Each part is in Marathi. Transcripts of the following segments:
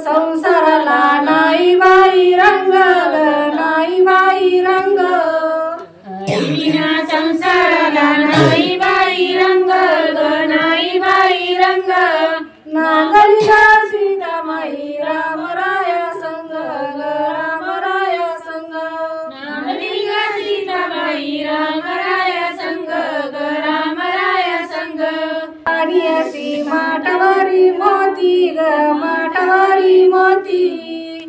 संसाराला नाही बाई रंग नाही बाई रंग हरीविना संसाराला नाही बाई रंग नाही बाई रंग नागरिका सीतामाई रामराया संग रामराया संग नागरिका सीताबाई रामराया संग रामराया संग पाण्याची माठावरी मोती ग माठावरी मोती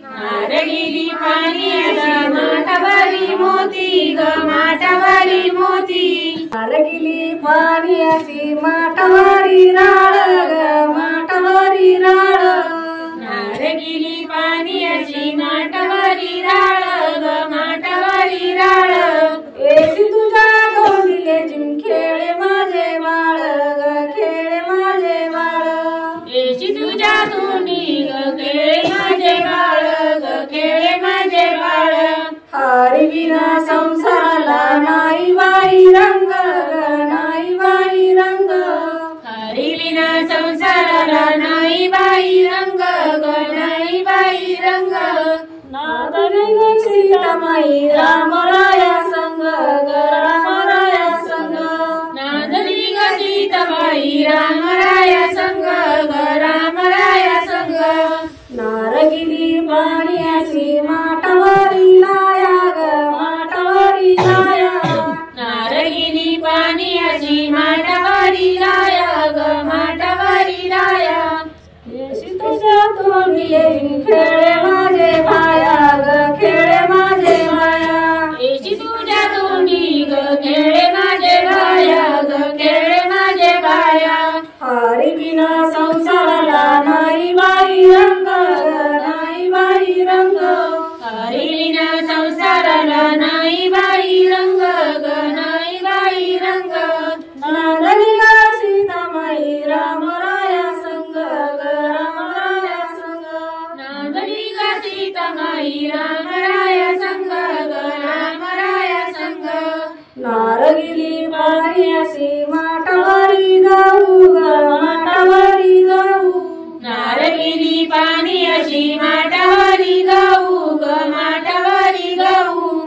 नारगिरी पाण्याचा माठावरी मोती ग माठावरी मोती नारगिली पाण्याची माठावरी राळ ग माठावरी राळ नारगिरी पाण्याची माठावरी राळ ग माठावरी राळ एसी तुझ्या गोंडीले जिमखेळे माझे बाळ ग खेळे माझे बाळ येशी तुझ्या तोंडी ग खेळे माझे बाळ ग खेळे माझे बाळ हरिविना संसाराला नाही बाई रंग नाही बाई रंग हरिविना संसाराला नाही बाई रंग ग नाही बाई रंग नागरिक सीतामाई रामराया संग रामराया संग नांदली ग सीताबाई रामराया संग ग रामराया संग नारगिली पाण्याची माठावरी लाया ग माठावरी लाया नारगिनी पाण्याची माठावरी लाया ग माठावरी लाया येशी तुझ्या तोंडीले खेळे माझे भाया ग खेळे माझे भाया येशी तुझ्या तोंडी ग खेळे माझे बाया ग खेळे माझे बाया हरिविना संसाराला नाही बाई रंग नाही बाई रंग हरिविना संसाराला नाही बाई रंग ग नाही बाई रंग नागरिका सीतामाई रामराया संग रामराया संग नांदली ग सीताबाई रामराया संग ग रामराया संग नारगिली पाण्याची माठावरी गाऊ ग माठावरी गाऊ नारगिरी पाण्याची माठावरी गाऊ ग माठावरी गाऊ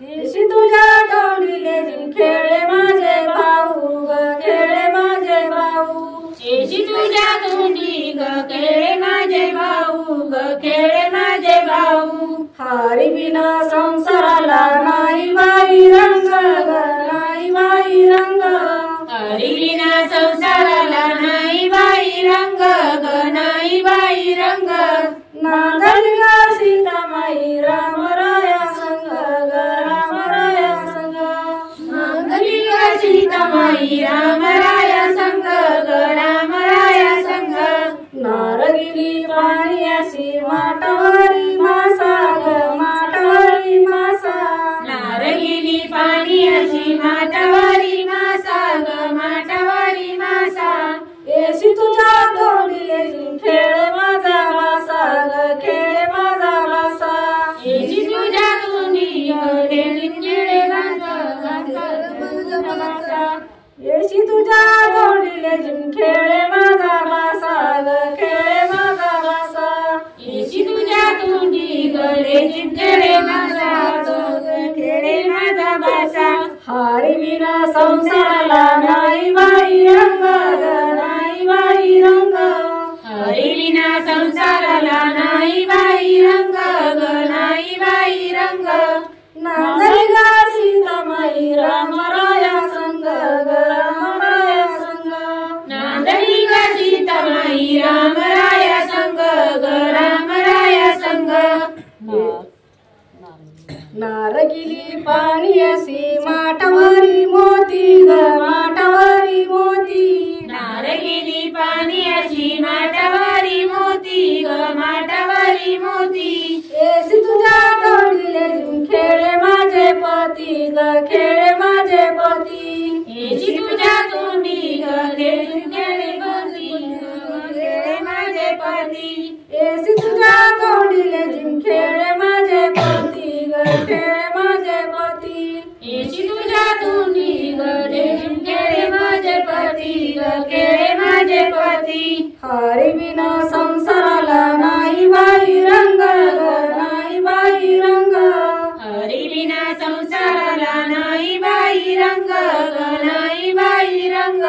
येशी तुझ्या तोंडीले खेळे माझे भाऊ ग खेळे माझे भाऊ येशी तुझ्या तोंडी ग खेळे माझे भाऊ ग खेळे माझे भाऊ हरिविना संसाराला नाही बाई रंग नाही बाई रंग हरिविना संसाराला नाही बाई रंग ग नाही बाई रंग नागरिका सीतामाई रामराया संग रामराया संग नांदली ग सीताबाई रामराया संग ग रामराया संग नारगिली पाण्याची माठावरी मासा ग माठावरी मासा नारगिरी पाण्याची माठावरी मासा ग माठावरी मासा येशी तुझ्या तोंडीले खेळे माझा वासा ग खेळे माझा वासा येशी तुझ्या तोंडी ग खेळे माझा वासा येशी तुझ्या तोंडीले खेळे माझा वासा ग खेळे माझा वासा येशी तुझ्या तोंडी ग खेळे माझा खेळे माझा वासा हरिविना संसाराला नाही बाई रंग नाही बाई रंग हरिविना संसाराला नाही बाई रंग ग नाही बाई रंग नागरिका सीतामाई रामराया संग रामराया संग नांदली ग सीताबाई रामराया संग ग रामराया संग नारगिली पाण्याची माठावरी मोती ग माठावरी मोती नारगिरी पाण्याची माठावरी मोती ग माठावरी मोती येशी तुझ्या तोंडीले खेळे माझे पती ग खेळे माझे पती येशी तुझ्या तोंडी ग खेळे पती ग खेळे माझे पती येशी तुझ्या तोंडीले खेळे माझे पती ग खेळे माझे पती येशी तुझ्या तोंडी ग खेळे माझे पती ग खेळे माझे पती हरिविना संसाराला नाही बाई संसाराला नाही बाई रंग ग नाही बाई रंग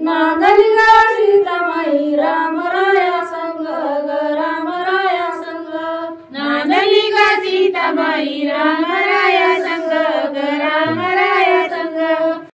नांदली ग सीतामाई रामराया संग ग रामराया संग नांदली ग सीताबाई रामराया